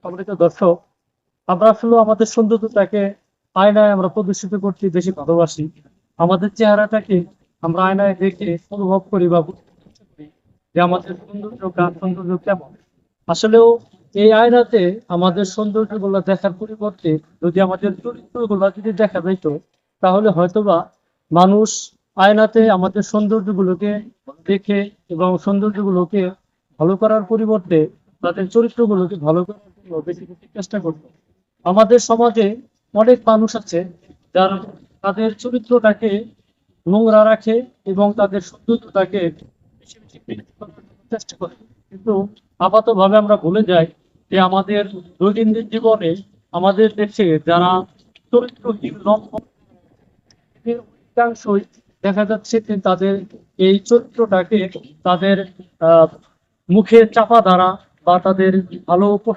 সম্মানিত দর্শক, আমরা আসলে আমাদের সৌন্দর্যটাকে আয়নায় আমরা প্রদর্শিত করতে বেশি ভালোবাসি। আমাদের চেহারাটাকে আমরা আয়নায় দেখে অনুভব করি বা বুঝতে চেষ্টা করি যে আমাদের সৌন্দর্য কেমন। আসলেও এই আয়নাতে আমাদের সৌন্দর্যগুলো দেখার পরিবর্তে যদি আমাদের চরিত্রগুলো যদি দেখা যেত, তাহলে হয়তোবা মানুষ আয়নাতে আমাদের সৌন্দর্যগুলোকে দেখে এবং সৌন্দর্যগুলোকে ভালো করার পরিবর্তে তাদের চরিত্রগুলোকে ভালো করার জন্য বেশি বেশি চেষ্টা করতো। আমাদের সমাজে অনেক মানুষ আছে যারা তাদের চরিত্রটাকে নোংরা রাখে এবং তাদের সৌন্দর্যটাকে বেশি বেশি বৃদ্ধি করার জন্য চেষ্টা করে। কিন্তু আপাতভাবে আমরা ভুলে যাই যে আমাদের দৈনন্দিন জীবনে আমাদের দেশে যারা চরিত্রহীন লম্পট এদের অধিকাংশই দেখা যাচ্ছে যে তাদের এই চরিত্রটাকে তাদের আহ মুখে চাপা দ্বারা বা তাদের ভালো পোশাক